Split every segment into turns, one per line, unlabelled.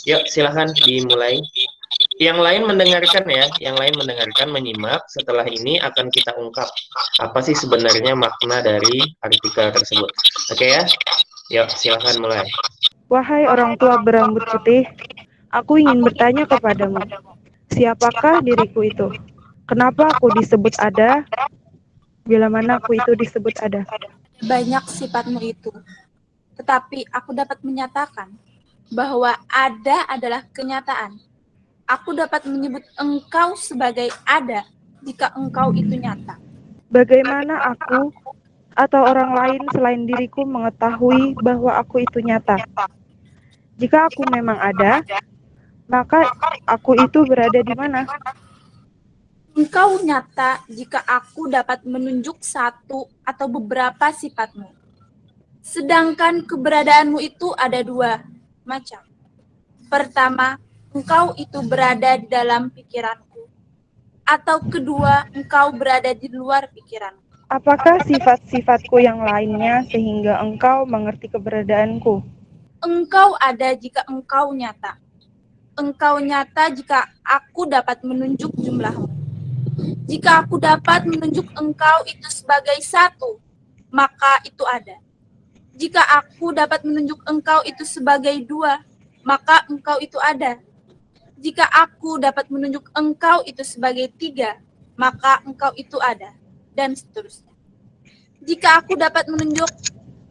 Yuk, silahkan dimulai. Yang lain mendengarkan ya, yang lain mendengarkan, menyimak. Setelah ini akan kita ungkap apa sih sebenarnya makna dari artikel tersebut. Oke ya? Yuk, silahkan mulai.
Wahai orang tua berambut putih, aku ingin bertanya kepadamu, siapakah diriku itu? Kenapa aku disebut ada, bila mana aku itu disebut ada?
Banyak sifatmu itu, tetapi aku dapat menyatakan bahwa ada adalah kenyataan. Aku dapat menyebut engkau sebagai ada jika engkau itu nyata.
Bagaimana aku atau orang lain selain diriku mengetahui bahwa aku itu nyata? Jika aku memang ada, maka aku itu berada di mana?
Engkau nyata jika aku dapat menunjuk satu atau beberapa sifatmu. Sedangkan keberadaanmu itu ada dua macam. Pertama, engkau itu berada di dalam pikiranku. Atau kedua, engkau berada di luar pikiranku.
Apakah sifat-sifatku yang lainnya sehingga engkau mengerti keberadaanku?
Engkau ada jika engkau nyata. Engkau nyata jika aku dapat menunjuk jumlahmu. Jika aku dapat menunjuk engkau itu sebagai satu, maka itu ada. Jika aku dapat menunjuk engkau itu sebagai dua, maka engkau itu ada. Jika aku dapat menunjuk engkau itu sebagai tiga, maka engkau itu ada. Dan seterusnya. Jika aku dapat menunjuk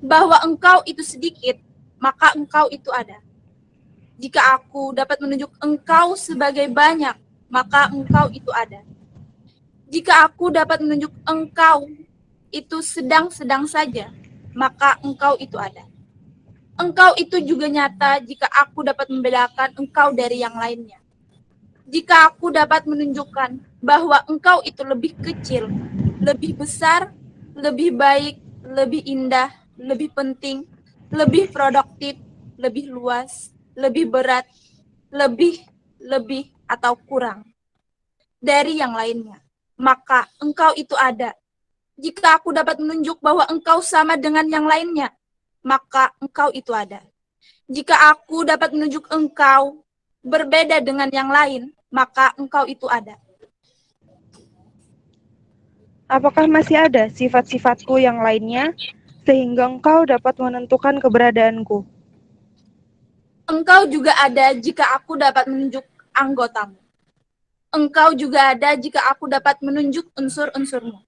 bahwa engkau itu sedikit, maka engkau itu ada. Jika aku dapat menunjuk engkau sebagai banyak, maka engkau itu ada. Jika aku dapat menunjuk engkau itu sedang-sedang saja, maka engkau itu ada. Engkau itu juga nyata jika aku dapat membedakan engkau dari yang lainnya. Jika aku dapat menunjukkan bahwa engkau itu lebih kecil, lebih besar, lebih baik, lebih indah, lebih penting, lebih produktif, lebih luas, lebih berat, lebih atau kurang dari yang lainnya, maka engkau itu ada. Jika aku dapat menunjuk bahwa engkau sama dengan yang lainnya, maka engkau itu ada. Jika aku dapat menunjuk engkau berbeda dengan yang lain, maka engkau itu ada.
Apakah masih ada sifat-sifatku yang lainnya sehingga engkau dapat menentukan keberadaanku?
Engkau juga ada jika aku dapat menunjuk anggotamu. Engkau juga ada jika aku dapat menunjuk unsur-unsurmu.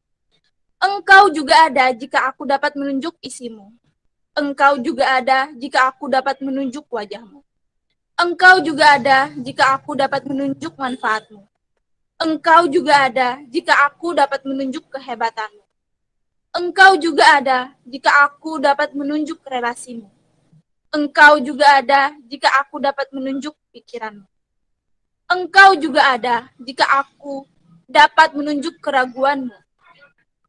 Engkau juga ada jika aku dapat menunjuk isimu. Engkau juga ada jika aku dapat menunjuk wajahmu. Engkau juga ada jika aku dapat menunjuk manfaatmu. Engkau juga ada jika aku dapat menunjuk kehebatanmu. Engkau juga ada jika aku dapat menunjuk relasimu. Engkau juga ada jika aku dapat menunjuk pikiranmu. Engkau juga ada jika aku dapat menunjuk keraguanmu.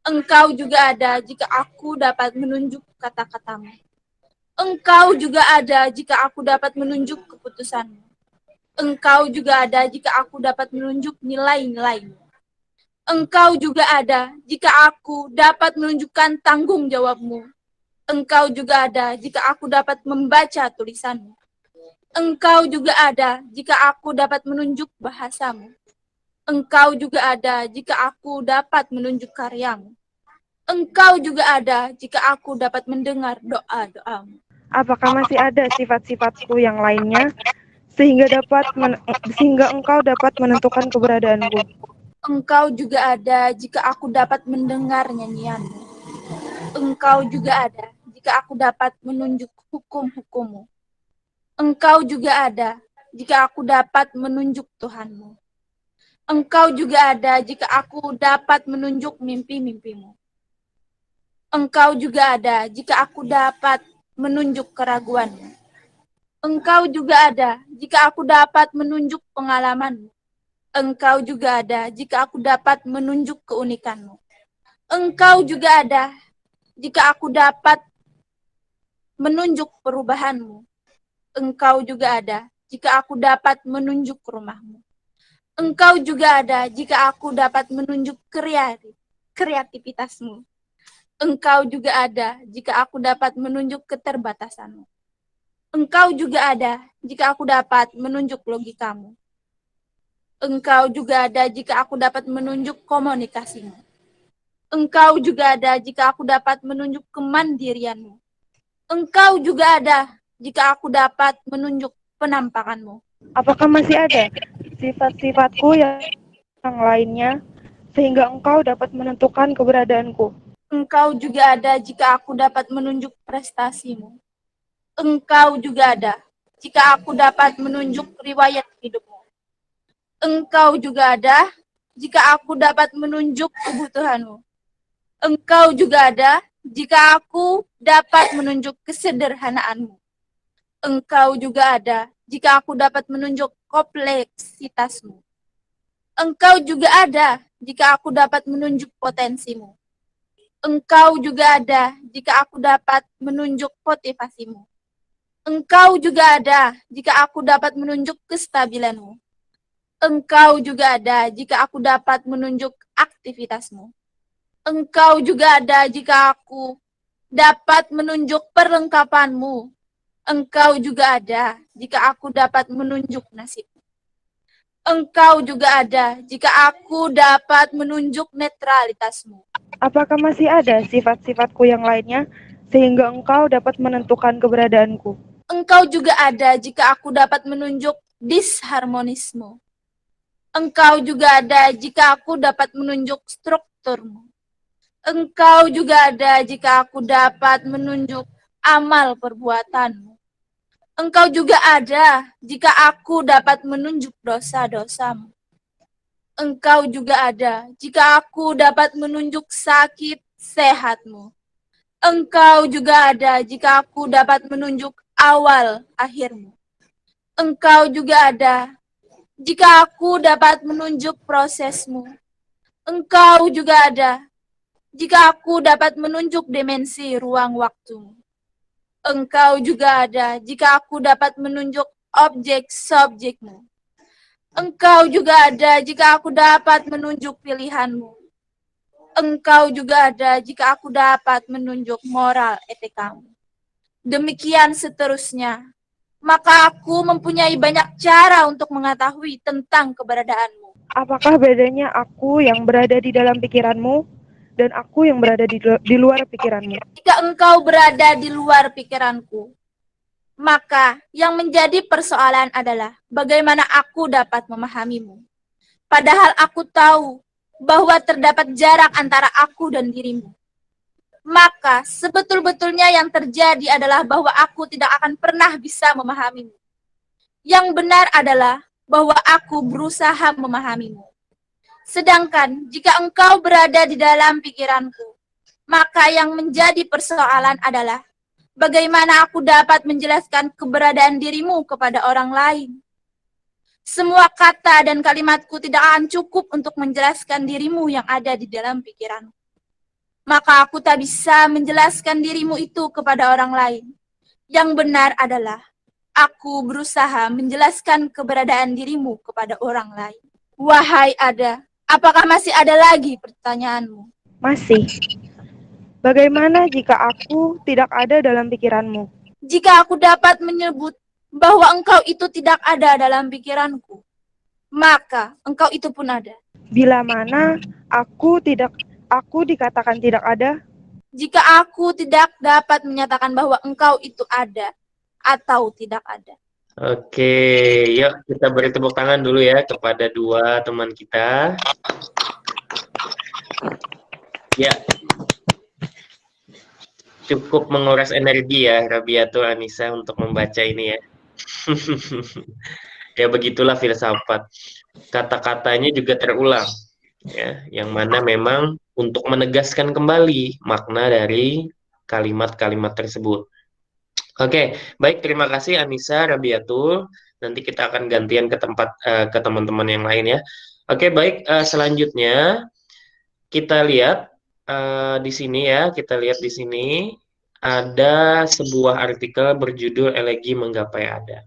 Engkau juga ada jika aku dapat menunjuk kata-katamu. Engkau juga ada jika aku dapat menunjuk keputusanmu. Engkau juga ada jika aku dapat menunjuk nilai-nilaimu. Engkau juga ada jika aku dapat menunjukkan tanggung jawabmu. Engkau juga ada jika aku dapat membaca tulisanmu. Engkau juga ada jika aku dapat menunjuk bahasamu. Engkau juga ada jika aku dapat menunjuk karyamu. Engkau juga ada jika aku dapat mendengar doa-doamu.
Apakah masih ada sifat-sifatku yang lainnya sehingga engkau dapat menentukan keberadaanku?
Engkau juga ada jika aku dapat mendengar nyanyianmu. Engkau juga ada jika aku dapat menunjuk hukum-hukummu. Engkau juga ada jika aku dapat menunjuk Tuhanmu. Engkau juga ada jika aku dapat menunjuk mimpi-mimpimu. Engkau juga ada jika aku dapat menunjuk keraguanmu. Engkau juga ada jika aku dapat menunjuk pengalamanmu. Engkau juga ada jika aku dapat menunjuk keunikanmu. Engkau juga ada jika aku dapat menunjuk perubahanmu. Engkau juga ada jika aku dapat menunjuk rumahmu. Engkau juga ada jika aku dapat menunjuk kreativitasmu. Engkau juga ada jika aku dapat menunjuk keterbatasanmu. Engkau juga ada jika aku dapat menunjuk logikamu. Engkau juga ada jika aku dapat menunjuk komunikasimu. Engkau juga ada jika aku dapat menunjuk kemandirianmu. Engkau juga ada jika aku dapat menunjuk penampakanmu.
Apakah masih ada sifat-sifatku yang lainnya sehingga engkau dapat menentukan keberadaanku?
Engkau juga ada jika aku dapat menunjuk prestasimu. Engkau juga ada jika aku dapat menunjuk riwayat hidupmu. Engkau juga ada jika aku dapat menunjuk kebutuhanmu. Engkau juga ada jika aku dapat menunjuk kesederhanaanmu. Engkau juga ada jika aku dapat menunjuk kompleksitasmu. Engkau juga ada jika aku dapat menunjuk potensimu. Engkau juga ada jika aku dapat menunjuk motivasimu. Engkau juga ada jika aku dapat menunjuk kestabilanmu. Engkau juga ada jika aku dapat menunjuk aktivitasmu. Engkau juga ada jika aku dapat menunjuk perlengkapanmu. Engkau juga ada jika aku dapat menunjuk nasibmu. Engkau juga ada jika aku dapat menunjuk netralitasmu.
Apakah masih ada sifat-sifatku yang lainnya sehingga engkau dapat menentukan keberadaanku?
Engkau juga ada jika aku dapat menunjuk disharmonismu. Engkau juga ada jika aku dapat menunjuk strukturmu. Engkau juga ada jika aku dapat menunjuk amal perbuatanmu. Engkau juga ada jika aku dapat menunjuk dosa-dosamu. Engkau juga ada jika aku dapat menunjuk sakit sehatmu. Engkau juga ada jika aku dapat menunjuk awal akhirmu. Engkau juga ada jika aku dapat menunjuk prosesmu. Engkau juga ada jika aku dapat menunjuk dimensi ruang waktumu. Engkau juga ada jika aku dapat menunjuk objek subjekmu. Engkau juga ada jika aku dapat menunjuk pilihanmu. Engkau juga ada jika aku dapat menunjuk moral etikamu. Demikian seterusnya. Maka aku mempunyai banyak cara untuk mengetahui tentang keberadaanmu.
Apakah bedanya aku yang berada di dalam pikiranmu dan aku yang berada di luar pikiranmu?
Jika engkau berada di luar pikiranku, maka yang menjadi persoalan adalah bagaimana aku dapat memahamimu. Padahal aku tahu bahwa terdapat jarak antara aku dan dirimu. Maka sebetul-betulnya yang terjadi adalah bahwa aku tidak akan pernah bisa memahamimu. Yang benar adalah bahwa aku berusaha memahamimu. Sedangkan jika engkau berada di dalam pikiranku, maka yang menjadi persoalan adalah bagaimana aku dapat menjelaskan keberadaan dirimu kepada orang lain. Semua kata dan kalimatku tidak akan cukup untuk menjelaskan dirimu yang ada di dalam pikiranku. Maka aku tak bisa menjelaskan dirimu itu kepada orang lain. Yang benar adalah aku berusaha menjelaskan keberadaan dirimu kepada orang lain. Wahai Ada, apakah masih ada lagi pertanyaanmu?
Masih. Bagaimana jika aku tidak ada dalam pikiranmu?
Jika aku dapat menyebut bahwa engkau itu tidak ada dalam pikiranku, maka engkau itu pun ada.
Bila mana aku dikatakan tidak ada?
Jika aku tidak dapat menyatakan bahwa engkau itu ada atau tidak ada.
Oke, yuk kita beri tepuk tangan dulu ya kepada dua teman kita. Ya, cukup menguras energi ya Rabiatul Anissa untuk membaca ini ya. Ya begitulah filsafat. Kata-katanya juga terulang, ya, yang mana memang untuk menegaskan kembali makna dari kalimat-kalimat tersebut. Oke, baik, terima kasih Anissa, Rabiatul. Nanti kita akan gantian ke ke teman-teman yang lain ya. Oke, baik, selanjutnya kita lihat di sini ya, kita lihat di sini ada sebuah artikel berjudul Elegi Menggapai Ada.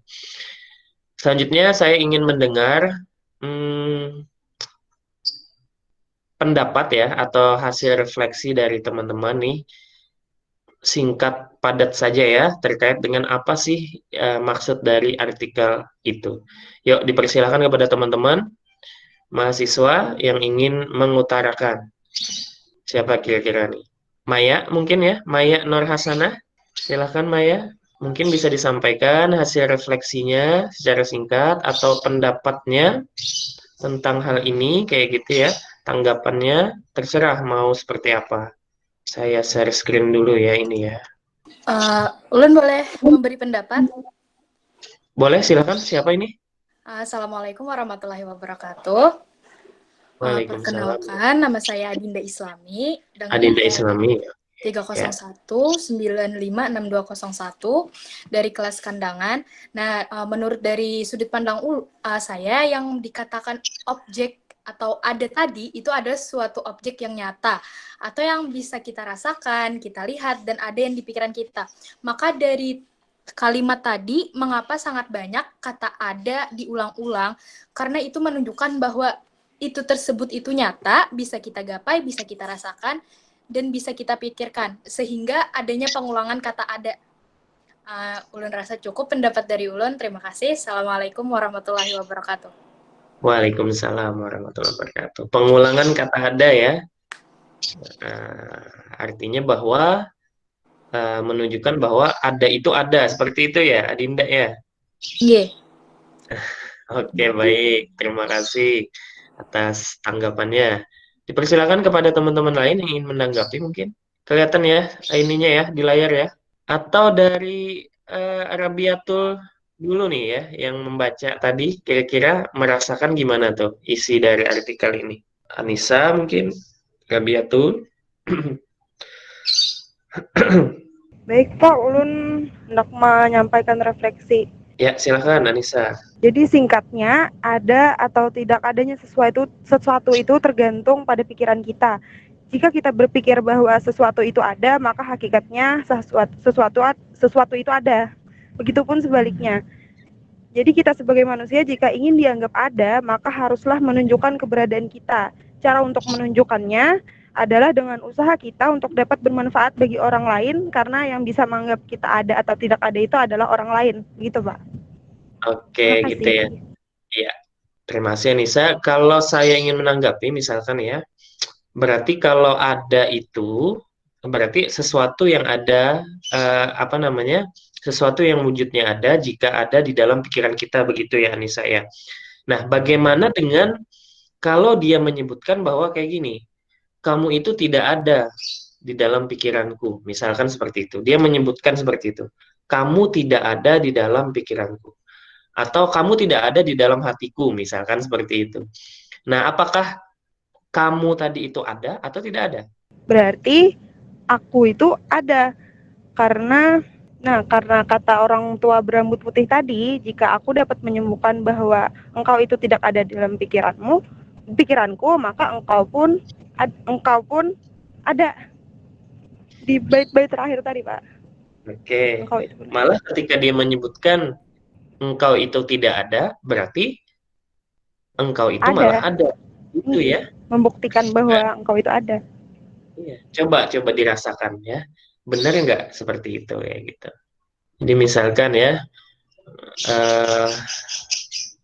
Selanjutnya saya ingin mendengar pendapat ya atau hasil refleksi dari teman-teman nih singkat padat saja ya terkait dengan apa sih maksud dari artikel itu. Yuk dipersilakan kepada teman-teman mahasiswa yang ingin mengutarakan. Siapa kira-kira nih? Maya mungkin ya, Maya Nur Hasanah. Silakan Maya. Mungkin bisa disampaikan hasil refleksinya secara singkat atau pendapatnya tentang hal ini kayak gitu ya. Tanggapannya terserah mau seperti apa. Saya share screen dulu ya ini ya.
Ulun boleh memberi pendapat?
Boleh silakan. Siapa ini?
Assalamualaikum warahmatullahi wabarakatuh.
Waalaikumsalam.
Perkenalkan, nama saya Adinda Islami dengan
Adinda
nomor
Islami.
301-956-2201 dari kelas Kandangan. Nah, menurut dari sudut pandang saya yang dikatakan objek atau ada tadi itu ada suatu objek yang nyata atau yang bisa kita rasakan, kita lihat dan ada yang di pikiran kita. Maka dari kalimat tadi mengapa sangat banyak kata ada diulang-ulang karena itu menunjukkan bahwa itu tersebut itu nyata, bisa kita gapai, bisa kita rasakan dan bisa kita pikirkan sehingga adanya pengulangan kata ada. Ulun rasa cukup pendapat dari Ulun. Terima kasih. Assalamualaikum warahmatullahi wabarakatuh.
Waalaikumsalam warahmatullahi wabarakatuh. Pengulangan kata ada ya. Artinya bahwa menunjukkan bahwa ada itu ada. Seperti itu ya, Adinda ya?
Iya.
Oke, baik. Terima kasih atas tanggapannya. Dipersilakan kepada teman-teman lain yang ingin menanggapi mungkin. Kelihatan ya ininya ya di layar ya. Atau dari Arabiatul dulu nih ya yang membaca tadi kira-kira merasakan gimana tuh isi dari artikel ini. Anissa mungkin, Arabiatul.
Baik Pak, Ulun hendak menyampaikan refleksi.
Ya, silakan Anissa.
Jadi singkatnya, ada atau tidak adanya sesuatu itu tergantung pada pikiran kita. Jika kita berpikir bahwa sesuatu itu ada, maka hakikatnya sesuatu itu ada. Begitupun sebaliknya. Jadi kita sebagai manusia jika ingin dianggap ada, maka haruslah menunjukkan keberadaan kita. Cara untuk menunjukkannya adalah dengan usaha kita untuk dapat bermanfaat bagi orang lain, karena yang bisa menganggap kita ada atau tidak ada itu adalah orang lain. Begitu Pak.
Oke, gitu ya. Iya. Terima kasih Anissa. Kalau saya ingin menanggapi misalkan ya, berarti kalau ada itu berarti sesuatu yang ada sesuatu yang wujudnya ada jika ada di dalam pikiran kita begitu ya Anissa ya. Nah, bagaimana dengan kalau dia menyebutkan bahwa kayak gini, kamu itu tidak ada di dalam pikiranku, misalkan seperti itu. Dia menyebutkan seperti itu. Kamu tidak ada di dalam pikiranku. Atau kamu tidak ada di dalam hatiku, misalkan seperti itu. Nah, apakah kamu tadi itu ada atau tidak ada?
Berarti aku itu ada karena kata orang tua berambut putih tadi, jika aku dapat menyembuhkan bahwa engkau itu tidak ada dalam pikiranku, maka engkau pun ada di bait-bait terakhir tadi, Pak.
Oke. Malah ketika dia menyebutkan engkau itu tidak ada, berarti engkau itu malah ada. Itu ya.
Membuktikan bahwa engkau itu ada.
Iya. Coba dirasakan ya. Benar nggak seperti itu ya gitu. Jadi misalkan ya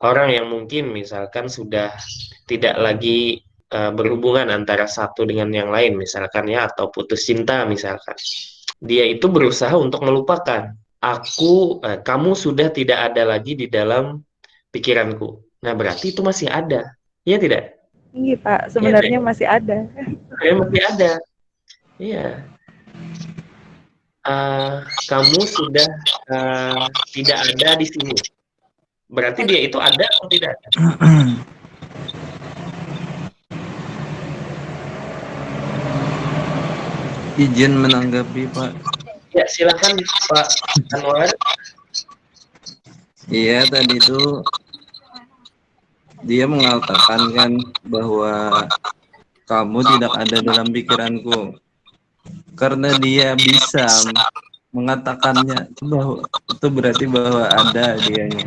orang yang mungkin misalkan sudah tidak lagi berhubungan antara satu dengan yang lain misalkan ya, atau putus cinta misalkan, dia itu berusaha untuk melupakan kamu sudah tidak ada lagi di dalam pikiranku. Nah berarti itu masih ada, iya tidak?
Iya Pak, sebenarnya ya, masih ada.
Masih ada, iya. Kamu sudah tidak ada di sini. Berarti dia itu ada atau tidak ada?
Izin menanggapi Pak.
Ya silakan Pak Anwar.
Iya tadi itu dia mengatakan kan bahwa kamu tidak ada dalam pikiranku. Karena dia bisa mengatakannya itu berarti bahwa ada dianya.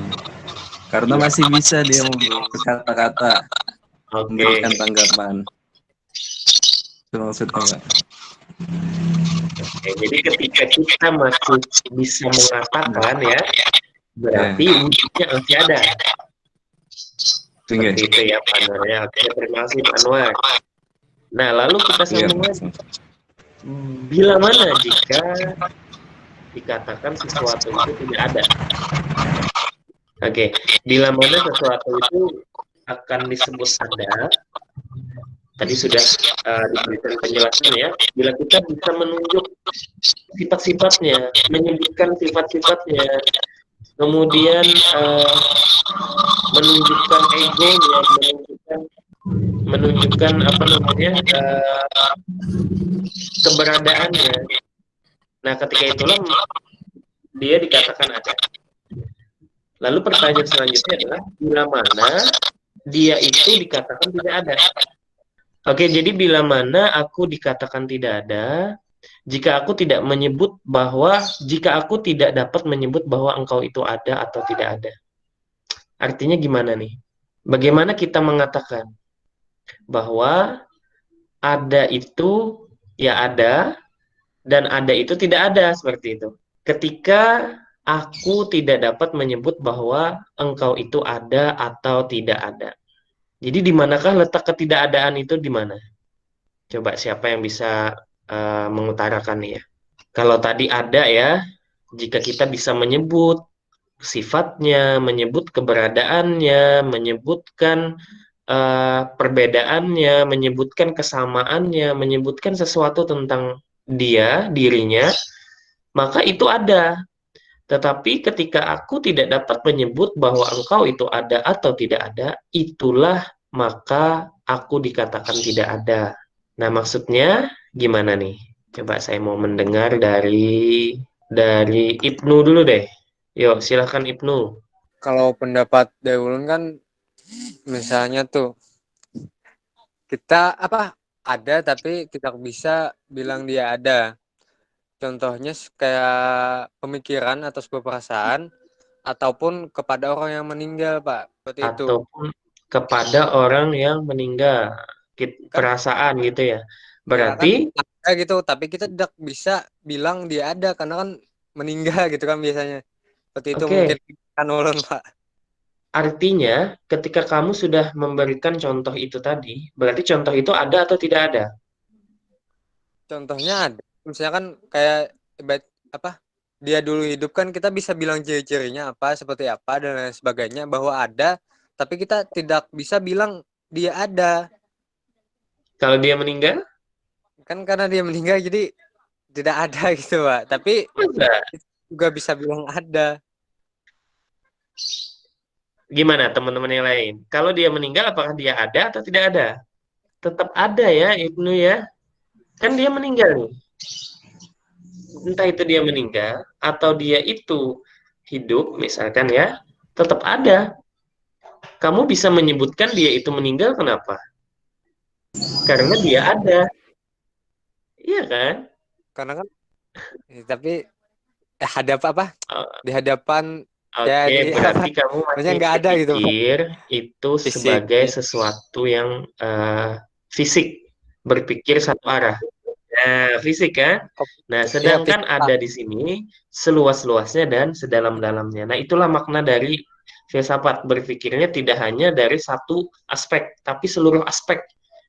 Karena masih bisa dia berkata-kata, memberikan tanggapan. Itu maksudnya Pak.
Oke, jadi ketika kita masih bisa mengatakan ya, berarti wujudnya masih ada. Seperti itu ya Pak Anwar ya. Oke, terima kasih Pak Anwar. Nah, lalu kita sambung lagi. Bila mana jika dikatakan sesuatu itu tidak ada? Oke, bila mana sesuatu itu akan disebut ada, tadi sudah diberikan penjelasan ya, bila kita bisa menunjuk sifat-sifatnya, menyebutkan sifat-sifatnya, kemudian menunjukkan egonya, menunjukkan apa namanya keberadaannya. Nah, ketika itulah dia dikatakan ada. Lalu pertanyaan selanjutnya adalah bila mana dia itu dikatakan tidak ada. Oke, jadi bila mana aku dikatakan tidak ada, jika aku tidak dapat menyebut bahwa engkau itu ada atau tidak ada. Artinya gimana nih? Bagaimana kita mengatakan bahwa ada itu ya ada, dan ada itu tidak ada, seperti itu. Ketika aku tidak dapat menyebut bahwa engkau itu ada atau tidak ada. Jadi di manakah letak ketidakadaan itu di mana? Coba siapa yang bisa mengutarakan nih ya. Kalau tadi ada ya, jika kita bisa menyebut sifatnya, menyebut keberadaannya, menyebutkan perbedaannya, menyebutkan kesamaannya, menyebutkan sesuatu tentang dirinya, maka itu ada. Tetapi ketika aku tidak dapat menyebut bahwa engkau itu ada atau tidak ada, itulah maka aku dikatakan tidak ada. Nah, maksudnya gimana nih? Coba saya mau mendengar dari Ibnu dulu deh. Yuk, silahkan Ibnu.
Kalau pendapat Daulun kan misalnya tuh kita ada tapi kita bisa bilang dia ada. Contohnya kayak pemikiran atau sebuah perasaan ataupun kepada orang yang meninggal, Pak. Seperti itu.
Ataupun kepada orang yang meninggal. Perasaan gitu ya. Berarti
ya kan ada gitu, tapi kita tidak bisa bilang dia ada karena kan meninggal gitu kan biasanya. Seperti itu mungkin kan ulun, Pak.
Artinya ketika kamu sudah memberikan contoh itu tadi, berarti contoh itu ada atau tidak ada?
Contohnya ada. Misalnya kan kayak dia dulu hidup kan kita bisa bilang ciri-cirinya apa, seperti apa dan lain sebagainya bahwa ada, tapi kita tidak bisa bilang dia ada.
Kalau dia meninggal?
Kan karena dia meninggal jadi tidak ada gitu, Pak. Tapi juga bisa bilang ada.
Gimana teman-teman yang lain? Kalau dia meninggal apakah dia ada atau tidak ada? Tetap ada ya Ibnu ya. Kan dia meninggal nih. Entah itu dia meninggal atau dia itu hidup misalkan ya, tetap ada. Kamu bisa menyebutkan dia itu meninggal kenapa? Karena dia ada. Iya kan?
Karena kan tapi ada apa? Di hadapan
Oke, berarti kamu masih
nggak ada gitu.
Itu sebagai sesuatu yang fisik, berpikir satu arah. Nah, fisik kan? Nah, sedangkan ada di sini seluas-luasnya dan sedalam-dalamnya. Nah, itulah makna dari filsafat, berpikirnya tidak hanya dari satu aspek, tapi seluruh aspek.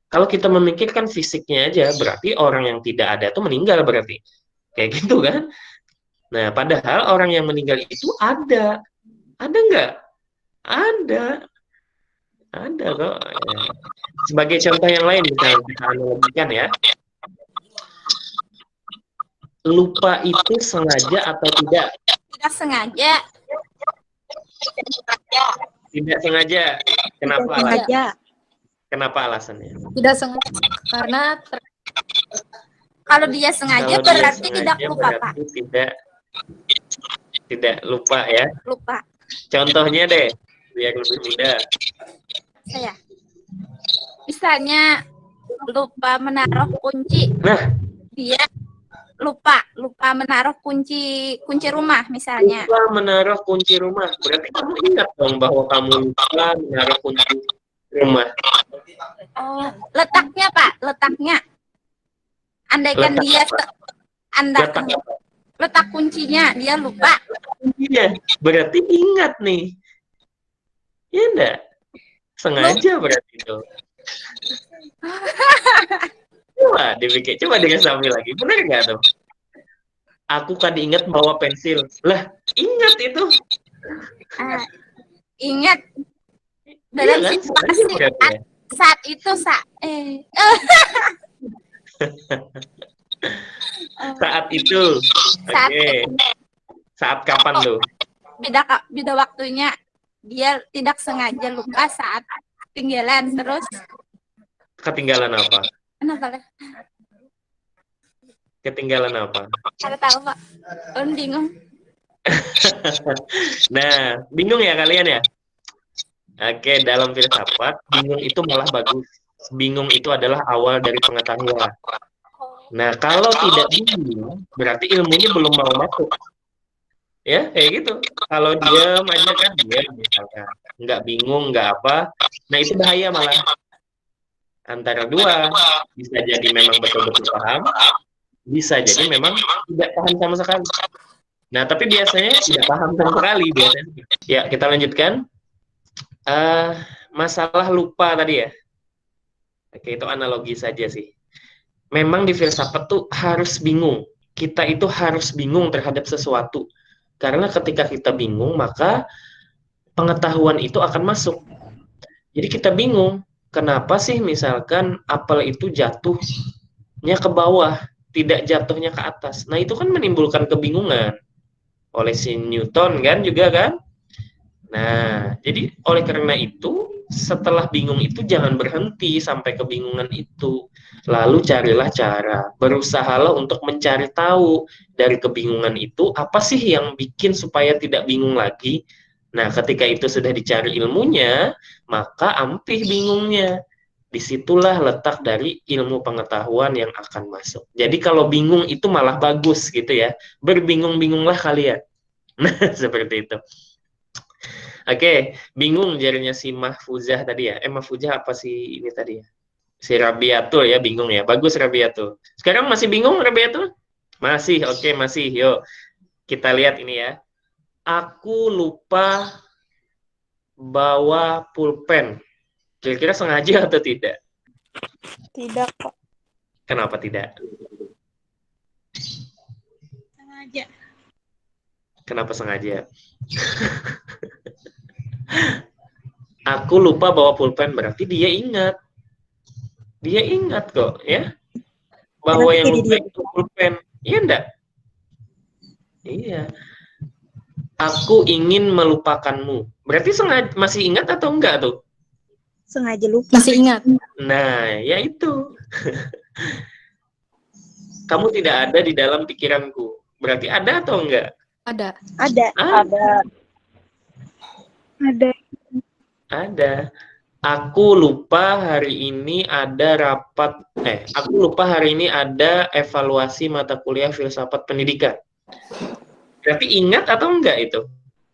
Kalau kita memikirkan fisiknya aja, berarti orang yang tidak ada itu meninggal berarti. Kayak gitu kan? Nah, padahal orang yang meninggal itu ada. Ada nggak? Ada. Ada kok. Ya. Sebagai contoh yang lain, misalnya kita analogikan ya. Lupa itu sengaja atau tidak?
Tidak sengaja.
Tidak sengaja. Kenapa alasannya? Kenapa alasannya?
Tidak sengaja karena
kalau dia sengaja
Kalau
berarti
dia
tidak
sengaja,
lupa, Pak.
Tidak lupa ya.
Lupa.
Contohnya deh, biar lebih mudah.
Saya. Misalnya lupa menaruh kunci.
Nah,
dia lupa menaruh kunci rumah misalnya.
Lupa menaruh kunci rumah. Berarti kamu ingat dong bahwa kamu lupa menaruh kunci rumah.
Oh, letaknya Pak, letaknya. Andaikan Anda
Letak apa?
letak kuncinya, dia lupa.
Iya, berarti ingat nih. Iya enggak? Sengaja berarti itu. Coba dipikir, coba diresapi lagi. Benar nggak tuh? Aku kan ingat bawa pensil. Lah, ingat itu.
Ah, ingat
Iya
dalam
kan? Sengaja
situasi
berarti ya.
saat itu
Saat itu.
saat
Oke. Saat kapan tuh?
beda waktunya, dia tidak sengaja lupa saat tinggalan. Terus
Ketinggalan apa?
kenapa?
Ketinggalan apa?
Ada tahu Pak? Bingung.
Nah, bingung ya kalian ya? Oke, dalam filsafat, bingung itu malah bagus. Bingung itu adalah awal dari pengetahuan. Nah, kalau tidak bingung, berarti ilmunya belum mau masuk. Ya, kayak gitu. Kalau diam aja kan, diam misalkan. Nggak bingung, nggak apa. Nah, itu bahaya malah. Antara dua, bisa jadi memang betul-betul paham, bisa jadi memang tidak paham sama sekali. Nah, tapi biasanya tidak paham sama sekali biasanya. Ya, kita lanjutkan. Masalah lupa tadi ya. Oke, itu analogi saja sih. Memang di filsafat tuh harus bingung. Kita itu harus bingung terhadap sesuatu. Karena ketika kita bingung, maka pengetahuan itu akan masuk. Jadi kita bingung, kenapa sih misalkan apel itu jatuhnya ke bawah, tidak jatuhnya ke atas. Nah, itu kan menimbulkan kebingungan. Oleh si Newton kan juga kan? Nah, jadi oleh karena itu, setelah bingung itu jangan berhenti sampai kebingungan itu. Lalu carilah cara, berusahalah untuk mencari tahu dari kebingungan itu, apa sih yang bikin supaya tidak bingung lagi. Nah, ketika itu sudah dicari ilmunya, maka ampih bingungnya. Disitulah letak dari ilmu pengetahuan yang akan masuk. Jadi kalau bingung itu malah bagus gitu ya. Berbingung-bingunglah kalian. Nah, seperti itu. Oke, bingung jarinya si Mahfuzah tadi ya. Mahfuzah apa sih ini tadi ya? Si Rabiatul ya, bingung ya. Bagus Rabiatul. Sekarang masih bingung Rabiatul? Masih, oke masih. Yuk, kita lihat ini ya. Aku lupa bawa pulpen. Kira-kira sengaja atau tidak?
Tidak kok.
Kenapa tidak?
Sengaja.
Kenapa sengaja? Aku lupa bawa pulpen, berarti dia ingat. Dia ingat kok, ya. Bahwa yang lupa itu pulpen. Iya enggak? Iya. Aku ingin melupakanmu. Berarti sengaja masih ingat atau enggak tuh?
Sengaja lupa.
Masih ingat.
Nah, ya itu. Kamu tidak ada di dalam pikiranku. Berarti ada atau enggak?
Ada.
Ada. Ada.
Ada. Aku lupa hari ini ada rapat. Aku lupa hari ini ada evaluasi mata kuliah filsafat pendidikan. Berarti ingat atau enggak itu?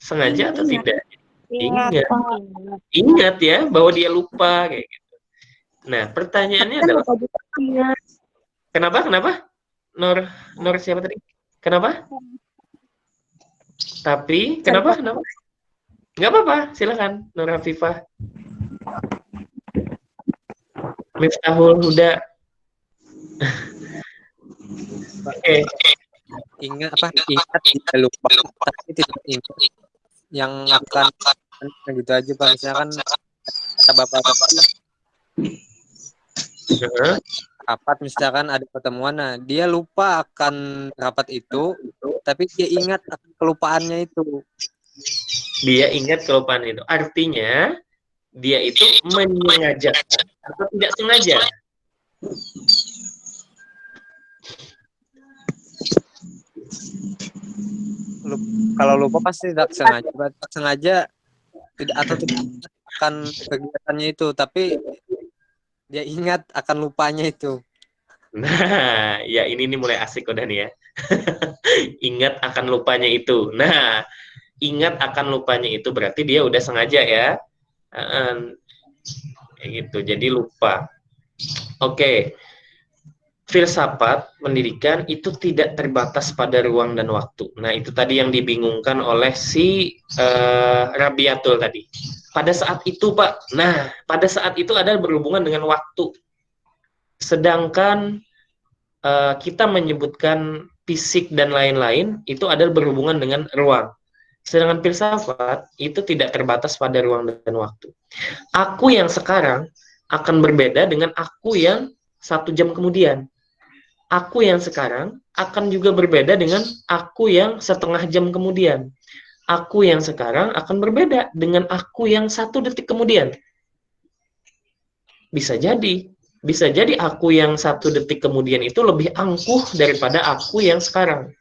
Sengaja atau tidak? Ingat. Ingat ya bahwa dia lupa kayak gitu. Nah, pertanyaannya adalah kenapa? Nur siapa tadi? Kenapa? Tapi kenapa? Nggak apa-apa, silakan Nur Hafifah. Miftahul Huda. Oke.
Ingat tidak lupa tapi tidak ingat yang akan gitu aja Pak. Misalkan kata bapak-bapak rapat, misalkan ada pertemuan, nah dia lupa akan rapat itu tapi dia ingat akan kelupaannya itu.
Dia ingat kelupaan itu. Artinya dia itu menyengajakan atau tidak sengaja.
Kalau lupa pasti tidak sengaja, tidak atau tidak akan kegiatannya itu, tapi dia ingat akan lupanya itu.
Nah, ya ini nih mulai asik udah nih ya. Ingat akan lupanya itu. Nah, ingat akan lupanya itu berarti dia udah sengaja ya. Kayak gitu. Jadi lupa. Oke. filsafat pendidikan itu tidak terbatas pada ruang dan waktu. Nah, itu tadi yang dibingungkan oleh si Rabiatul tadi. Pada saat itu, Pak. Nah, pada saat itu ada berhubungan dengan waktu. Sedangkan kita menyebutkan fisik dan lain-lain itu adalah berhubungan dengan ruang. Sedangkan filsafat itu tidak terbatas pada ruang dan waktu. Aku yang sekarang akan berbeda dengan aku yang 1 jam kemudian. Aku yang sekarang akan juga berbeda dengan aku yang setengah jam kemudian. Aku yang sekarang akan berbeda dengan aku yang 1 detik kemudian. Bisa jadi aku yang 1 detik kemudian itu lebih angkuh daripada aku yang sekarang.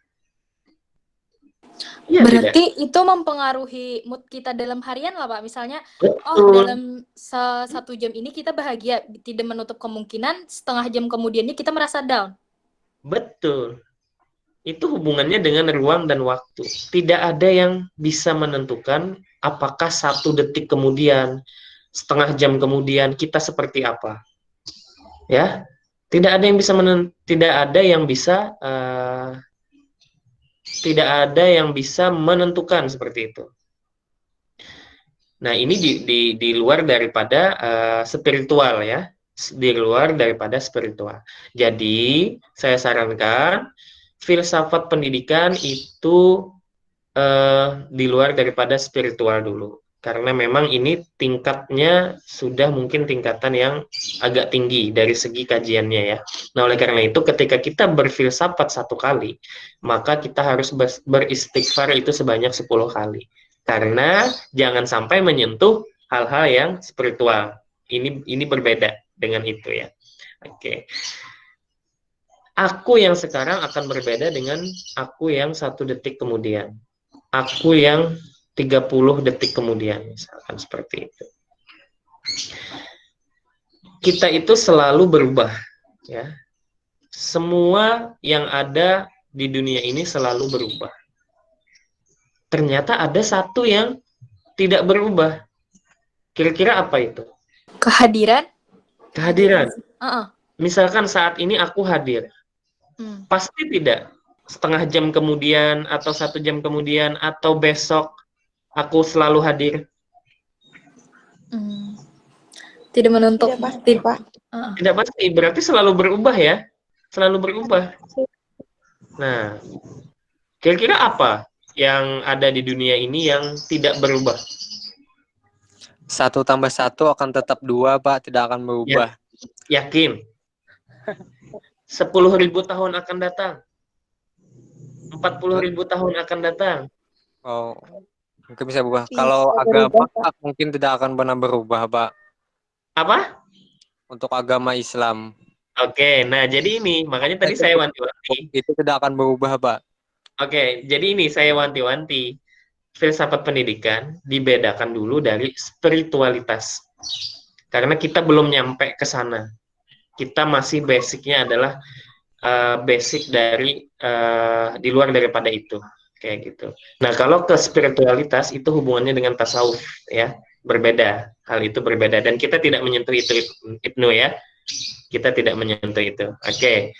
Ya,
Berarti itu mempengaruhi mood kita dalam harian lah Pak. Misalnya, dalam 1 jam ini kita bahagia, tidak menutup kemungkinan setengah jam kemudiannya kita merasa down.
Betul. Itu hubungannya dengan ruang dan waktu. Tidak ada yang bisa menentukan apakah 1 detik kemudian, setengah jam kemudian kita seperti apa. Ya, tidak ada yang bisa tidak ada yang bisa menentukan seperti itu. Nah, ini di luar daripada spiritual ya, di luar daripada spiritual. Jadi, saya sarankan filsafat pendidikan itu di luar daripada spiritual dulu. Karena memang ini tingkatnya sudah mungkin tingkatan yang agak tinggi dari segi kajiannya ya. Nah, oleh karena itu ketika kita berfilsafat 1 kali, maka kita harus beristighfar itu sebanyak 10 kali. Karena jangan sampai menyentuh hal-hal yang spiritual. Ini berbeda dengan itu ya. Oke. Aku yang sekarang akan berbeda dengan aku yang 1 detik kemudian. Aku yang 30 detik kemudian, misalkan seperti itu. Kita itu selalu berubah, ya. Semua yang ada di dunia ini selalu berubah. Ternyata ada satu yang tidak berubah. Kira-kira apa itu?
Kehadiran?
Kehadiran.
Uh-uh.
Misalkan saat ini aku hadir. Pasti tidak setengah jam kemudian, atau 1 jam kemudian, atau besok aku selalu hadir.
Tidak menuntut.
Tidak pasti, Pak.
Tidak pasti, berarti selalu berubah ya. Selalu berubah. Nah, kira-kira apa yang ada di dunia ini yang tidak berubah?
1 tambah 1 akan tetap 2, Pak. Tidak akan berubah.
Yakin? 10.000 tahun akan datang. 40.000 tahun akan datang.
Oh, mungkin bisa berubah.
Bisa
Kalau
berubah,
agama mungkin tidak akan pernah berubah, Pak.
Apa?
Untuk agama Islam.
Oke, nah jadi ini, makanya tadi saya wanti-wanti.
Itu tidak akan berubah, Pak.
Oke, jadi ini saya wanti-wanti. Filsafat pendidikan dibedakan dulu dari spiritualitas. Karena kita belum nyampe ke sana. Kita masih basicnya adalah basic dari di luar daripada itu. Kayak gitu. Nah, kalau ke spiritualitas itu hubungannya dengan tasawuf ya. Berbeda. Hal itu berbeda. Dan kita tidak menyentuh itu, Ibnu ya. Kita tidak menyentuh itu. Oke.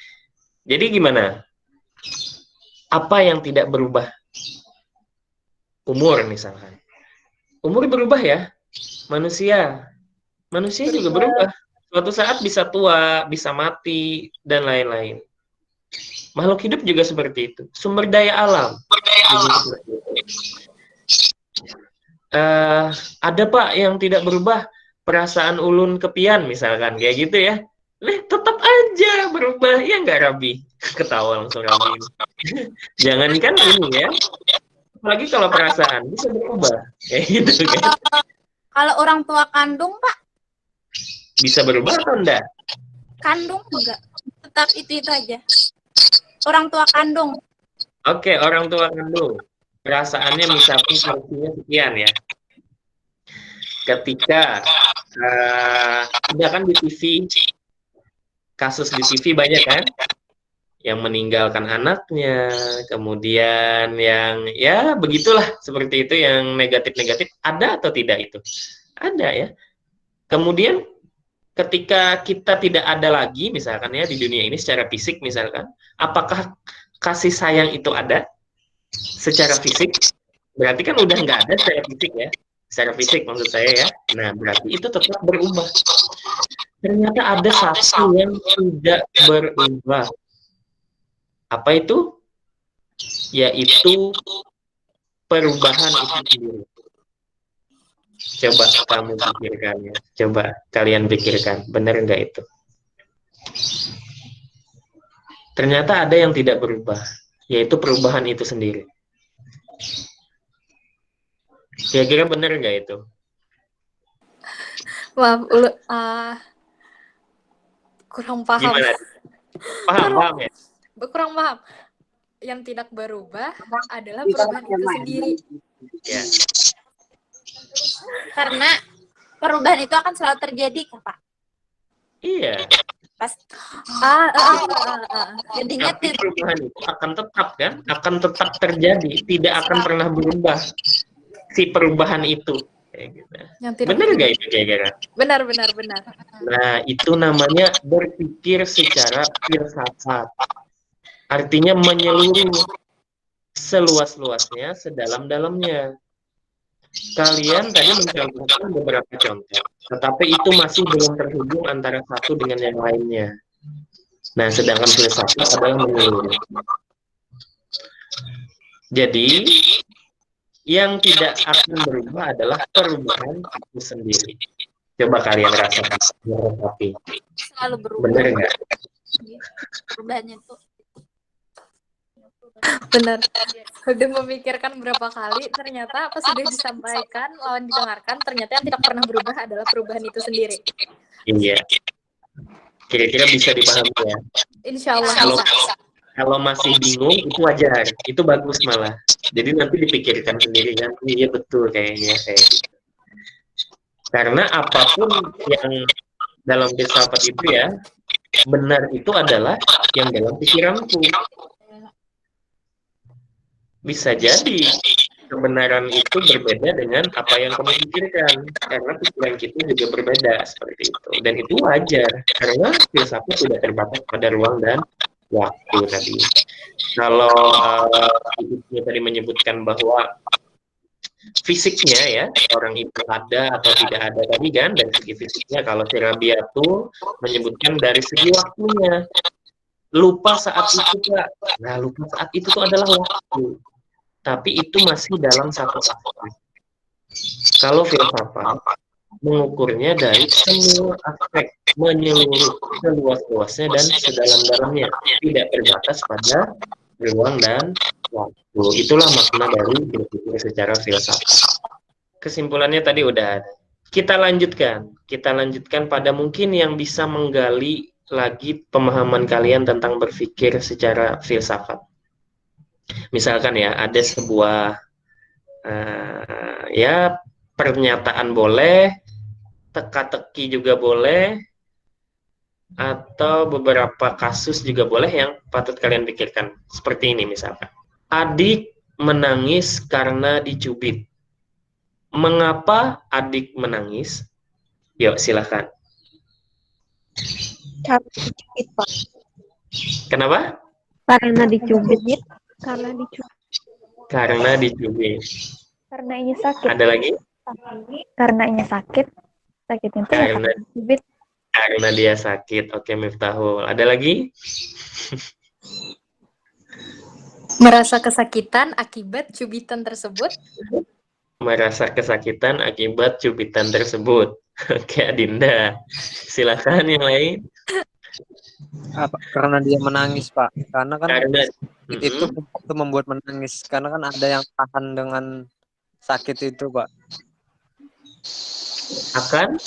Jadi gimana? Apa yang tidak berubah? Umur misalkan. Umur berubah ya. Manusia juga berubah. Suatu saat bisa tua, bisa mati, dan lain-lain. Makhluk hidup juga seperti itu. Sumber daya alam. Ada Pak yang tidak berubah. Perasaan ulun kepian misalkan. Kayak gitu ya. Tetap aja berubah. Ya nggak, Rabi? Ketawa langsung Rabi. Jangankan ini ya. Apalagi kalau perasaan bisa berubah. Kayak gitu kan.
Kalau orang tua kandung, Pak?
Bisa berubah atau enggak?
Kandung enggak. Tetap itu aja. Orang tua kandung.
Oke, orang tua kandung. Perasaannya misalkan porsinya sekian ya. Ketika ada kan di TV, kasus di TV banyak kan? Yang meninggalkan anaknya, kemudian yang ya begitulah seperti itu, yang negatif-negatif, ada atau tidak itu? Ada ya. Kemudian ketika kita tidak ada lagi, misalkan ya di dunia ini secara fisik, misalkan, apakah kasih sayang itu ada secara fisik? Berarti kan udah nggak ada secara fisik ya, secara fisik maksud saya ya. Nah, berarti itu tetap berubah. Ternyata ada satu yang tidak berubah. Apa itu? Yaitu perubahan itu sendiri. Coba kamu pikirkan ya. Coba kalian pikirkan, benar nggak itu? Ternyata ada yang tidak berubah, yaitu perubahan itu sendiri. Kira-kira benar nggak itu?
Maaf, kurang paham.
Gimana? Paham ya?
Kurang paham. Yang tidak berubah adalah perubahan itu sendiri.
Ya.
Karena perubahan itu akan selalu terjadi, Kak.
Iya.
Pas
Jadinya perubahan itu akan tetap kan? Akan tetap terjadi, tidak akan pernah berubah. Si perubahan itu. Kayak gitu. Benar nggak itu kira-kira?
Benar.
Nah, itu namanya berpikir secara filsafat. Artinya menyeluruh seluas-luasnya, sedalam-dalamnya. Kalian tadi mencontohkan beberapa contoh, tetapi itu masih belum terhubung antara satu dengan yang lainnya. Nah, sedangkan filsafat adalah menyeluruh. Jadi, yang tidak akan berubah adalah perubahan itu sendiri. Coba kalian rasakan, tapi
selalu berubah.
benar nggak?
Perubahannya itu
benar. Sudah memikirkan berapa kali, ternyata apa sudah disampaikan, lawan didengarkan, ternyata yang tidak pernah berubah adalah perubahan itu sendiri.
Iya. Kira-kira bisa dipahami ya?
Insya Allah bisa.
Kalau masih bingung, itu wajar. Itu bagus malah. Jadi nanti dipikirkan sendiri kan, iya betul kayaknya kayak gitu. Karena apapun yang dalam filsafat itu ya, benar itu adalah yang dalam pikiranku. Bisa jadi kebenaran itu berbeda dengan apa yang kamu pikirkan, karena pikiran kita juga berbeda seperti itu. Dan itu wajar, karena filsafat tidak terbatas pada ruang dan waktu tadi. Kalau Ibu tadi menyebutkan bahwa fisiknya ya, orang itu ada atau tidak ada tadi kan, dari segi fisiknya. Kalau si Rabia tuh menyebutkan dari segi waktunya. Lupa saat itu, Pak. Nah, lupa saat itu tuh adalah waktu. Tapi itu masih dalam satu aspek. Kalau filsafat mengukurnya dari semua aspek, menyeluruh seluas-luasnya dan sedalam-dalamnya, tidak terbatas pada ruang dan waktu. Itulah makna dari berpikir secara filsafat. Kesimpulannya tadi udah ada. Kita lanjutkan pada mungkin yang bisa menggali lagi pemahaman kalian tentang berpikir secara filsafat. Misalkan ya, ada sebuah ya pernyataan boleh, teka-teki juga boleh, atau beberapa kasus juga boleh yang patut kalian pikirkan. Seperti ini misalkan. Adik menangis karena dicubit. Mengapa adik menangis? Yuk, silahkan.
Karena dicubit, Pak.
Kenapa?
Karena dicubit. Karena dicubit.
Karena dicubit.
Karena ini sakit.
Ada lagi?
Karena ini sakit. Sakitnya itu
Karena
dicubit.
Karena dia sakit. Oke, Miftahul. Ada lagi?
Merasa kesakitan akibat cubitan tersebut.
Merasa kesakitan akibat cubitan tersebut. Oke, Adinda. Silakan yang lain.
Karena dia menangis, Pak. Karena kan itu
Mm-mm.
membuat menangis. Karena kan ada yang tahan dengan sakit itu, Pak.
Akan?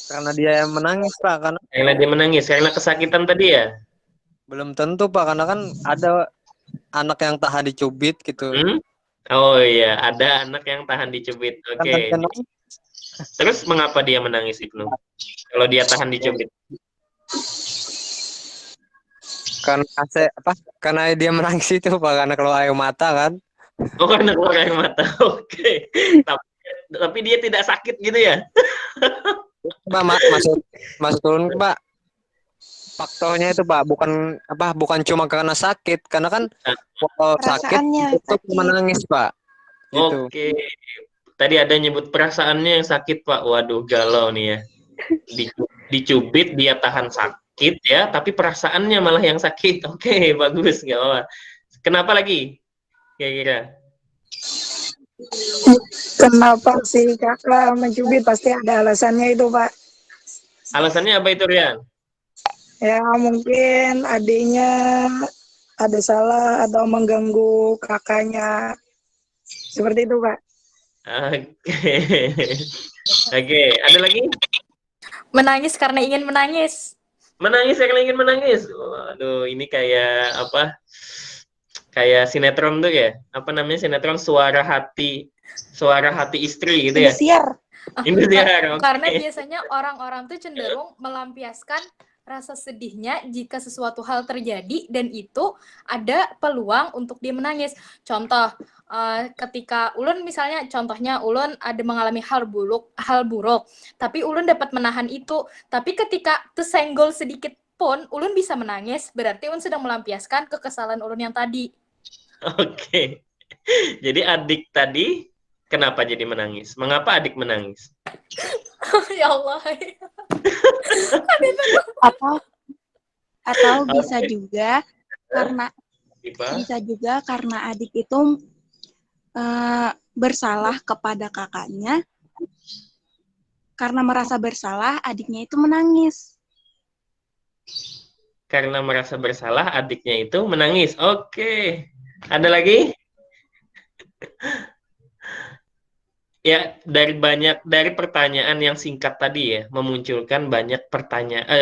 Karena dia yang menangis, Pak.
Karena dia menangis. Karena kesakitan tadi ya?
Belum tentu, Pak. Karena kan ada anak yang tahan dicubit gitu.
Oh iya, ada anak yang tahan dicubit. Oke. Terus mengapa dia menangis, Ibnu? Kalau dia tahan dicubit?
Karena dia menangis itu, Pak. Karena keluar air mata kan.
Oh, karena keluar air mata. Oke. Tapi dia tidak sakit gitu ya?
Pak, masuk turun Pak. Faktornya itu Pak, bukan cuma karena sakit, karena kan kalau sakit
Perasaannya
itu
sakit.
menangis Pak. Gitu.
Oke. Tadi ada nyebut perasaannya yang sakit, Pak. Waduh, galau nih ya. Dicubit, dia tahan sakit ya, tapi perasaannya malah yang sakit. Oke, bagus, nggak apa-apa. Kenapa lagi? Kira-kira.
Kenapa sih kakak mencubit? Pasti ada alasannya itu, Pak.
Alasannya apa itu, Rian?
Ya mungkin adiknya ada salah atau mengganggu kakaknya. Seperti itu, Pak.
Oke. Oke, ada lagi?
Menangis karena ingin menangis.
Menangis karena ingin menangis. Waduh, ini kayak apa? Kayak sinetron tuh ya. Apa namanya sinetron Suara Hati Istri gitu ya.
Indosiar.
Indosiar. Oke.
Karena biasanya orang-orang tuh cenderung melampiaskan rasa sedihnya jika sesuatu hal terjadi dan itu ada peluang untuk dia menangis. Contoh, ketika Ulun misalnya, contohnya Ulun ada mengalami hal buruk, tapi Ulun dapat menahan itu. Tapi ketika tersenggol sedikit pun Ulun bisa menangis, berarti Ulun sedang melampiaskan kekesalan Ulun yang tadi.
Oke. Jadi adik tadi kenapa jadi menangis? Mengapa adik menangis?
Ya Allah.
Atau bisa juga karena
Tiba.
adik itu bersalah kepada kakaknya, karena merasa bersalah adiknya itu menangis.
Karena merasa bersalah adiknya itu menangis. Oke. Ada lagi? Ya, dari pertanyaan yang singkat tadi ya, memunculkan banyak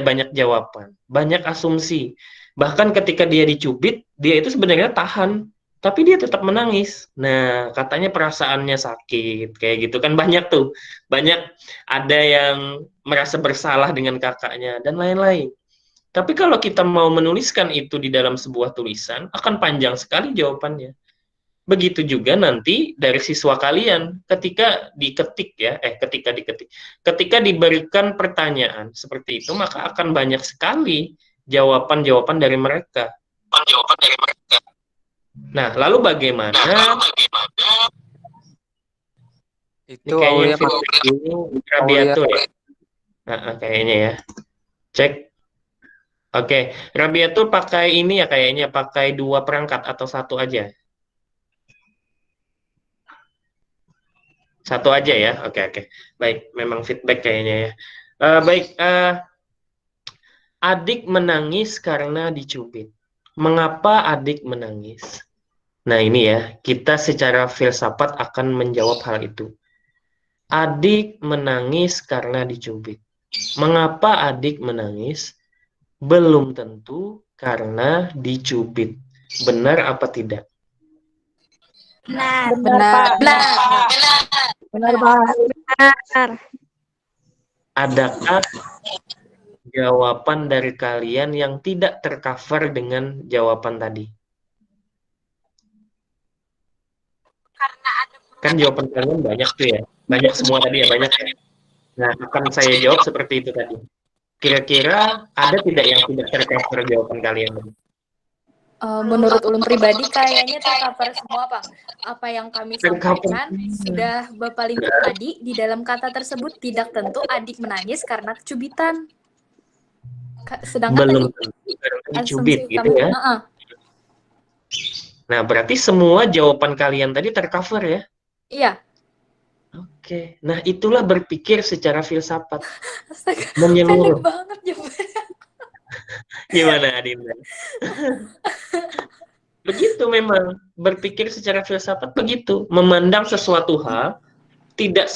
banyak jawaban, banyak asumsi. Bahkan ketika dia dicubit, dia itu sebenarnya tahan, tapi dia tetap menangis. Nah, katanya perasaannya sakit, kayak gitu kan banyak tuh. Banyak ada yang merasa bersalah dengan kakaknya dan lain-lain. Tapi kalau kita mau menuliskan itu di dalam sebuah tulisan, akan panjang sekali jawabannya. Begitu juga nanti dari siswa kalian ketika diketik ya, ketika diberikan pertanyaan seperti itu, maka akan banyak sekali jawaban-jawaban dari mereka. Nah, lalu bagaimana?
Itu
Kayaknya
Aulia
feedback dulu Rabiatul ya. Kayaknya ya. Cek. Oke, Rabiatul pakai ini ya kayaknya, pakai 2 perangkat atau 1 aja? 1 aja ya. Oke. Baik, memang feedback kayaknya ya. Baik, adik menangis karena dicubit. Mengapa adik menangis? Nah, ini ya, kita secara filsafat akan menjawab hal itu. Adik menangis karena dicubit. Mengapa adik menangis? Belum tentu karena dicubit. Benar apa tidak?
Benar.
Benar, Pak.
Benar, Pak.
Benar.
Adakah jawaban dari kalian yang tidak tercover dengan jawaban tadi? Kan jawaban kalian banyak tuh ya. Banyak semua tadi ya, banyak ya. Nah, akan saya jawab seperti itu tadi. Kira-kira ada tidak yang tidak tercover jawaban kalian?
Menurut Ulun pribadi kayaknya tercover semua, Pak. Apa yang kami sampaikan sudah Bapak lingkup tadi. Di dalam kata tersebut tidak tentu adik menangis karena kecubitan. Sedangkan
Belum
tadi
tentu karena
asumsi
dicubit gitu ya. Nah, berarti semua jawaban kalian tadi tercover ya?
Iya.
Oke. Nah, itulah berpikir secara filsafat.
Astaga,
Menyeluruh.
pendek banget jawabannya.
Gimana, Adinda? Begitu memang. Berpikir secara filsafat begitu. Memandang sesuatu hal tidak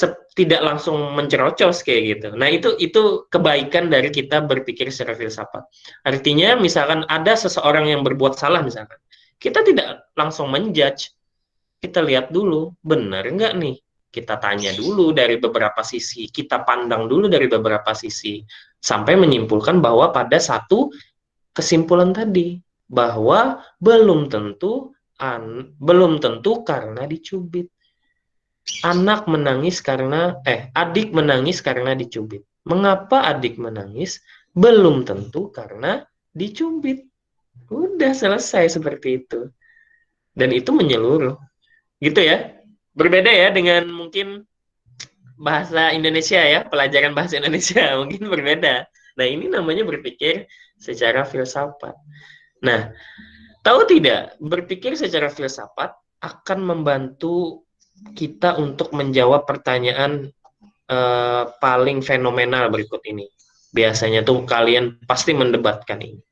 langsung mencerocos kayak gitu. Nah, itu kebaikan dari kita berpikir secara filsafat. Artinya misalkan ada seseorang yang berbuat salah misalkan. Kita tidak langsung menjudge. Kita lihat dulu, benar nggak nih? Kita tanya dulu dari beberapa sisi, kita pandang dulu dari beberapa sisi, sampai menyimpulkan bahwa pada satu kesimpulan tadi, bahwa belum tentu karena dicubit. Adik menangis karena dicubit. Mengapa adik menangis? Belum tentu karena dicubit. Udah selesai seperti itu. Dan itu menyeluruh. Gitu ya. Berbeda ya dengan mungkin bahasa Indonesia ya, pelajaran bahasa Indonesia mungkin berbeda. Nah, ini namanya berpikir secara filsafat. Nah, tahu tidak, berpikir secara filsafat akan membantu kita untuk menjawab pertanyaan paling fenomenal berikut ini. Biasanya tuh kalian pasti mendebatkan ini.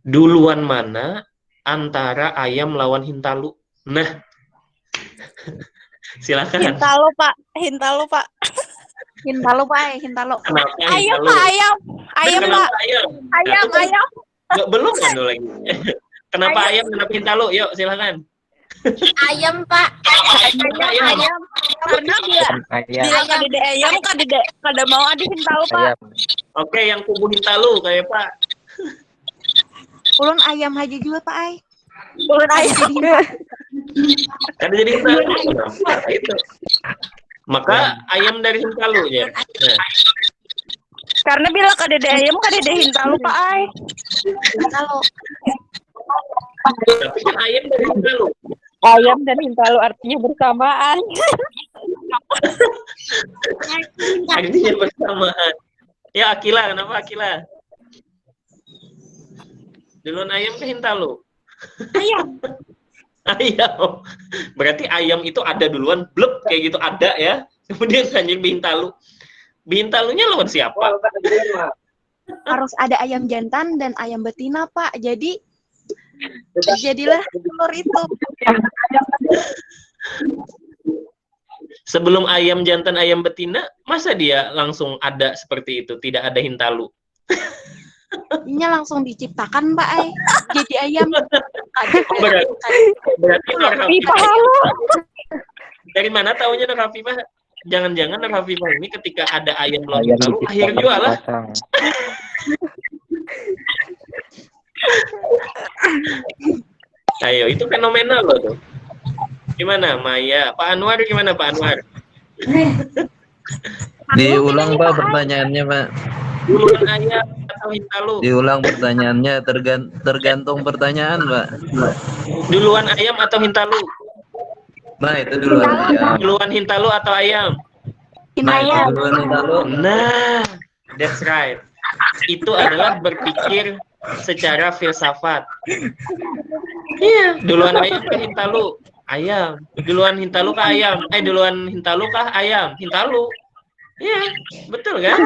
Duluan mana antara ayam lawan Hintalu? Nah, silakan.
Hintalo, Pak. Hintalo, Pak.
Hintalo, Pak. Hintalo.
Kenapa
Ayam,
Hintalu?
Pak. Ayam. Ayam, Pak.
Kenapa ayam?
Ayam,
Nah,
ayam.
belum kan lagi. Kenapa ayam? Kenapa Hintalu? Yuk, silakan.
Ayam, Pak.
Kenapa ayam?
Ayam. Karena bila kadede ayam, kada mau ada hintalo, Pak.
Oke, yang kubu Hintalu kayak Pak.
Ulun ayam aja juga, Pak Ai.
Ulun ayam.
Karena jadi Hintalu. Kenapa itu? Maka ayam dari Hintalu ya. Nah,
Karena bila kadede ayam, kadede hintalo, Pak Ai.
Hintalo.
tapi kan ayam dari Hintalu.
Ayam dan hintalo artinya bersamaan.
Artinya bersamaan. Ya, Akila, kenapa Akila? Duluan ayam ke Hintalu?
Ayam.
Ayam. Berarti ayam itu ada duluan, blep kayak gitu ada ya. Kemudian anjing Hintalu. Hintalunya lawan siapa?
Harus ada ayam jantan dan ayam betina, Pak. Jadi jadilah telur itu.
Sebelum ayam jantan ayam betina, masa dia langsung ada seperti itu, tidak ada Hintalu?
Ini langsung diciptakan, Pak Ai. Jadi ayam.
Berarti Nur Hafifah. Dari mana taunya Nur Hafifah? Jangan-jangan Nur Hafifah ini ketika ada ayam lawan Hintalu, akhir jualah. Ayo, itu fenomenal loh tuh. Gimana Maya? Pak Anwar gimana Pak Anwar?
Diulang Pak pertanyaannya Pak.
Duluan ayam atau Hintalu?
Diulang pertanyaannya, tergantung pertanyaan Pak.
Duluan ayam atau Hintalu?
Nah itu duluan ayam.
Duluan Hintalu atau ayam?
Nah itu duluan Hintalu.
Nah, that's right. Itu adalah berpikir secara filsafat. Iya, duluan ayam ke Hintalu? Ayam. Duluan Hintalu ke ayam? Duluan Hintalu kah ayam? Hintalu. Iya, betul kan?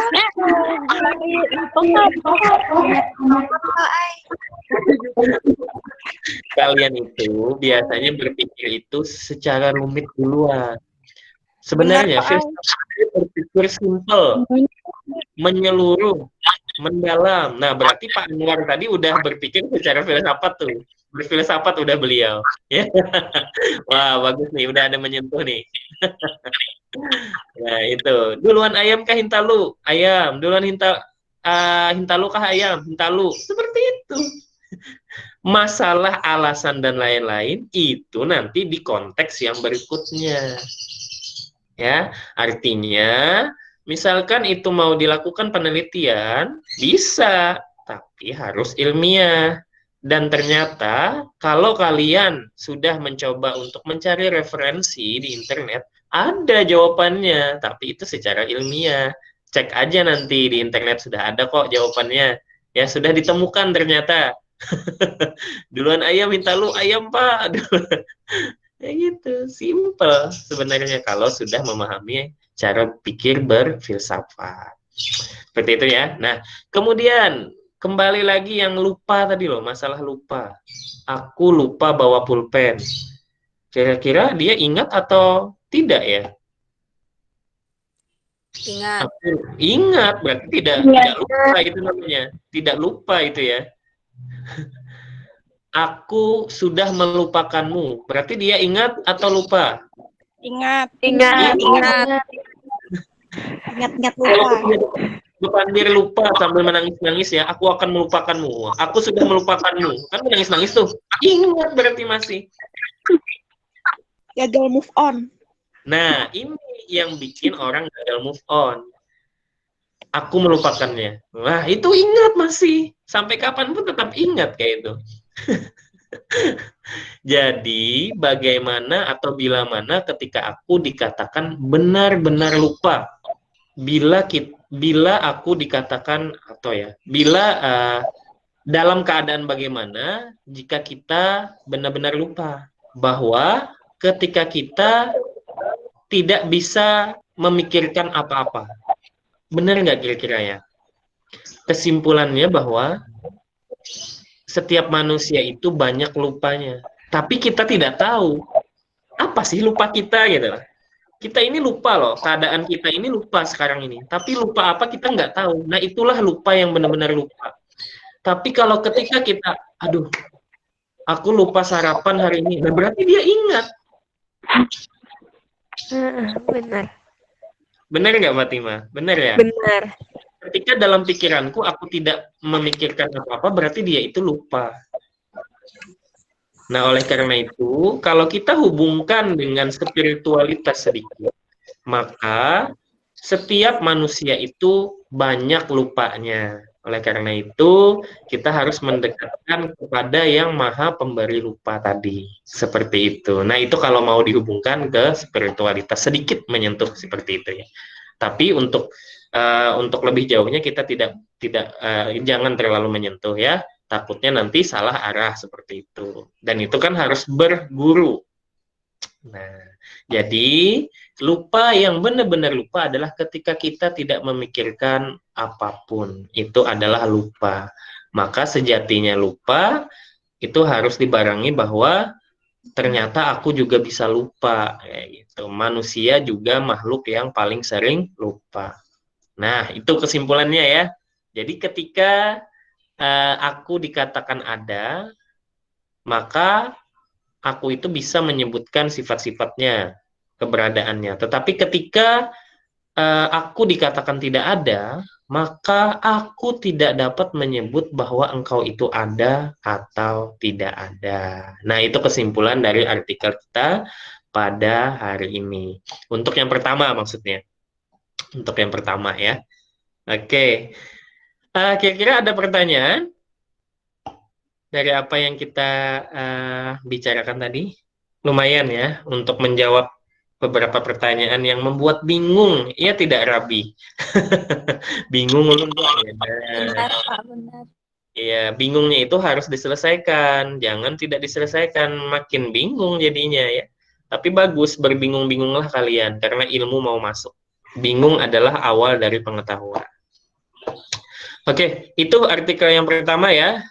Kalian itu biasanya berpikir itu secara rumit duluan. Sebenarnya filsafat itu berpikir simpel, menyeluruh, mendalam. Nah, berarti Pak Anwar tadi udah berpikir secara filsafat tuh. Berfilsafat udah beliau. Ya. Wah, bagus nih, udah ada menyentuh nih. Nah, itu. Duluan ayam kah Hintalu? Ayam. Duluan Hintalu kah ayam? Hintalu. Seperti itu. Masalah alasan dan lain-lain itu nanti di konteks yang berikutnya. Ya, artinya misalkan itu mau dilakukan penelitian, bisa, tapi harus ilmiah. Dan ternyata kalau kalian sudah mencoba untuk mencari referensi di internet, ada jawabannya, tapi itu secara ilmiah. Cek aja nanti di internet sudah ada kok jawabannya. Ya sudah ditemukan ternyata. Duluan ayam Hintalu, ayam Pak. Ya gitu, simple sebenarnya kalau sudah memahami cara pikir berfilsafat. Seperti itu ya. Nah, kemudian kembali lagi yang lupa tadi loh, masalah lupa. Aku lupa bawa pulpen. Kira-kira dia ingat atau tidak ya?
Ingat.
Aku ingat, berarti tidak lupa itu namanya. Tidak lupa itu ya. Aku sudah melupakanmu. Berarti dia ingat atau lupa?
Ingat.
Ingat lupa.
Depan dia lupa sambil menangis-nangis ya. Aku akan melupakanmu. Aku sudah melupakanmu. Kan menangis-nangis tuh. Ingat berarti masih.
Gagal move on.
Nah, ini yang bikin orang gagal move on. aku melupakannya. Nah, itu ingat masih. Sampai kapanpun tetap ingat kayak itu. Jadi, bagaimana atau bila mana ketika aku dikatakan benar-benar lupa? Bila aku dikatakan atau ya, dalam keadaan bagaimana jika kita benar-benar lupa bahwa ketika kita tidak bisa memikirkan apa-apa. Benar nggak kira-kira ya? Kesimpulannya bahwa setiap manusia itu banyak lupanya. Tapi kita tidak tahu apa sih lupa kita gitu. Kita ini lupa loh, keadaan kita ini lupa sekarang ini. Tapi lupa apa kita nggak tahu. Nah itulah lupa yang benar-benar lupa. Tapi kalau ketika kita, aduh, aku lupa sarapan hari ini, nah berarti dia ingat.
Benar.
Benar nggak Fatima? Benar ya?
Benar.
Ketika dalam pikiranku aku tidak memikirkan apa-apa, berarti dia itu lupa. Nah, oleh karena itu, kalau kita hubungkan dengan spiritualitas sedikit, maka setiap manusia itu banyak lupanya. Oleh karena itu, kita harus mendekatkan kepada yang maha pemberi lupa tadi. Seperti itu. Nah, itu kalau mau dihubungkan ke spiritualitas, sedikit menyentuh seperti itu ya. Tapi untuk lebih jauhnya kita jangan terlalu menyentuh ya. Takutnya nanti salah arah seperti itu. Dan itu kan harus berguru. Nah, jadi lupa yang benar-benar lupa adalah ketika kita tidak memikirkan apapun. Itu adalah lupa. Maka sejatinya lupa itu harus dibarengi bahwa ternyata aku juga bisa lupa. Kayak gitu. Manusia juga makhluk yang paling sering lupa. Nah, itu kesimpulannya ya. Jadi ketika aku dikatakan ada, maka aku itu bisa menyebutkan sifat-sifatnya, keberadaannya. Tetapi ketika aku dikatakan tidak ada, maka aku tidak dapat menyebut bahwa engkau itu ada atau tidak ada. Nah, itu kesimpulan dari artikel kita pada hari ini. Untuk yang pertama maksudnya. Untuk yang pertama ya. Oke. Kira-kira ada pertanyaan dari apa yang kita bicarakan tadi? Lumayan ya untuk menjawab beberapa pertanyaan yang membuat bingung. Iya tidak, Rabi? Bingung lu ya.
Benar, Pak, benar.
Iya, bingungnya itu harus diselesaikan. Jangan tidak diselesaikan, makin bingung jadinya ya. Tapi bagus, berbingung-bingunglah kalian karena ilmu mau masuk. Bingung adalah awal dari pengetahuan. Oke, itu artikel yang pertama ya.